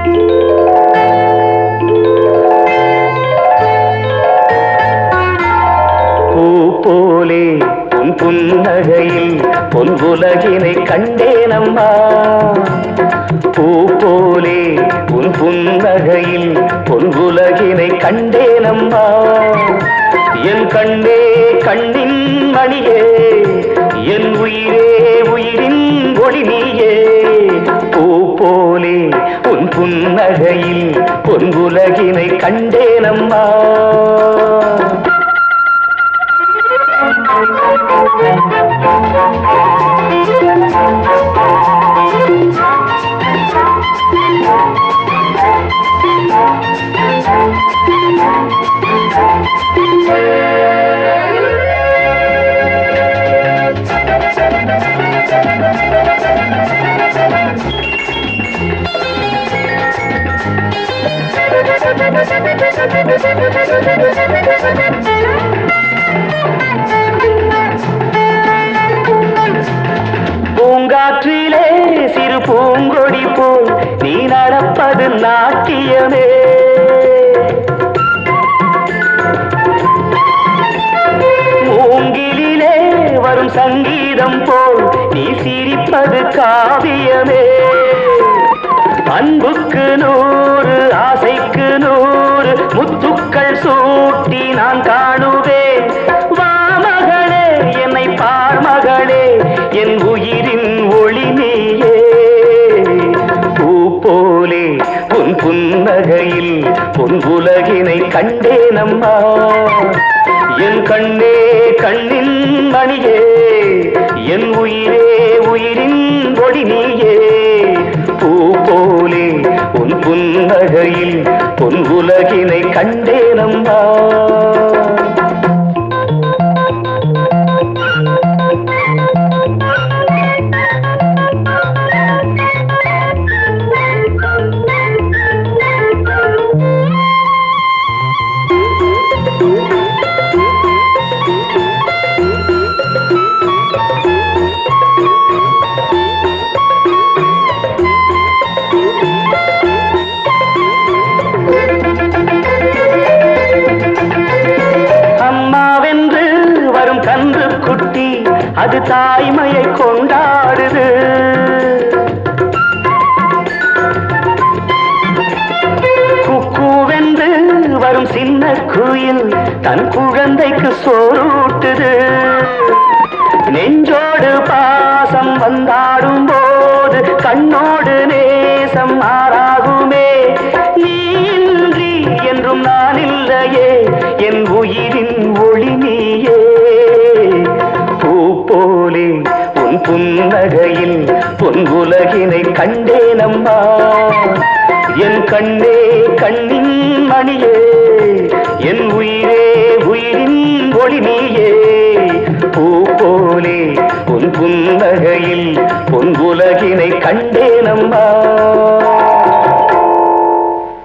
பூ போலே உன் புன்னகையில் பொன்புலகினை கண்டேனம்மா. பூ போலே உன் புன்னகையில் பொன்புலகினை கண்டேனம்மா. என் கண்ணே கண்ணின் மணியே, என் உயிரே உயிரின் ஒளி நீயே. பூ போலே உன் புன்னகையில் பொன்புலகினை கண்டேனம்மா. பூங்காற்றிலே சிறு பூங்கொடி போல் நீ நடப்பது நாட்டியமே. மூங்கிலே வரும் சங்கீதம் போல் நீ சிரிப்பது காவியமே. அன்புக்கு 100 ஆசைக்கு 100 முத்துக்கள் சூட்டி நான் காணுவேன். வா மகளே என்னை பார் மகளே, என் உயிரின் ஒளி நீயே. பூ போலே உன் புன்னகையில் பொன்புலகினை கண்டேனம்மா. என் கண்ணே கண்ணின் மணியே, என் உயிரே உயிரின் ஒளி நீயே. பூ போலே உன் புன்னகையில் பொன்புலகினை கண்டேனம்மா. அது தாய்மையை கொண்டாடுது. குக்கூவென்று வரும் சின்ன குயில் தன் குழந்தைக்கு சோறூட்டுது. நெஞ்சோடு பாசம் வந்தாடும் போது கண்ணோடு நேசம் மாறாகுமே. நீ இன்றி என்றும் நான் இல்லையே, என் உயிரின் ஒளி நீயே. போலே உன் புன்னகையில் பொன்புலகினை கண்டேனம்மா. என் கண்ணே கண்ணின் மணியே, என் உயிரே உயிரின் ஒளி நீயே.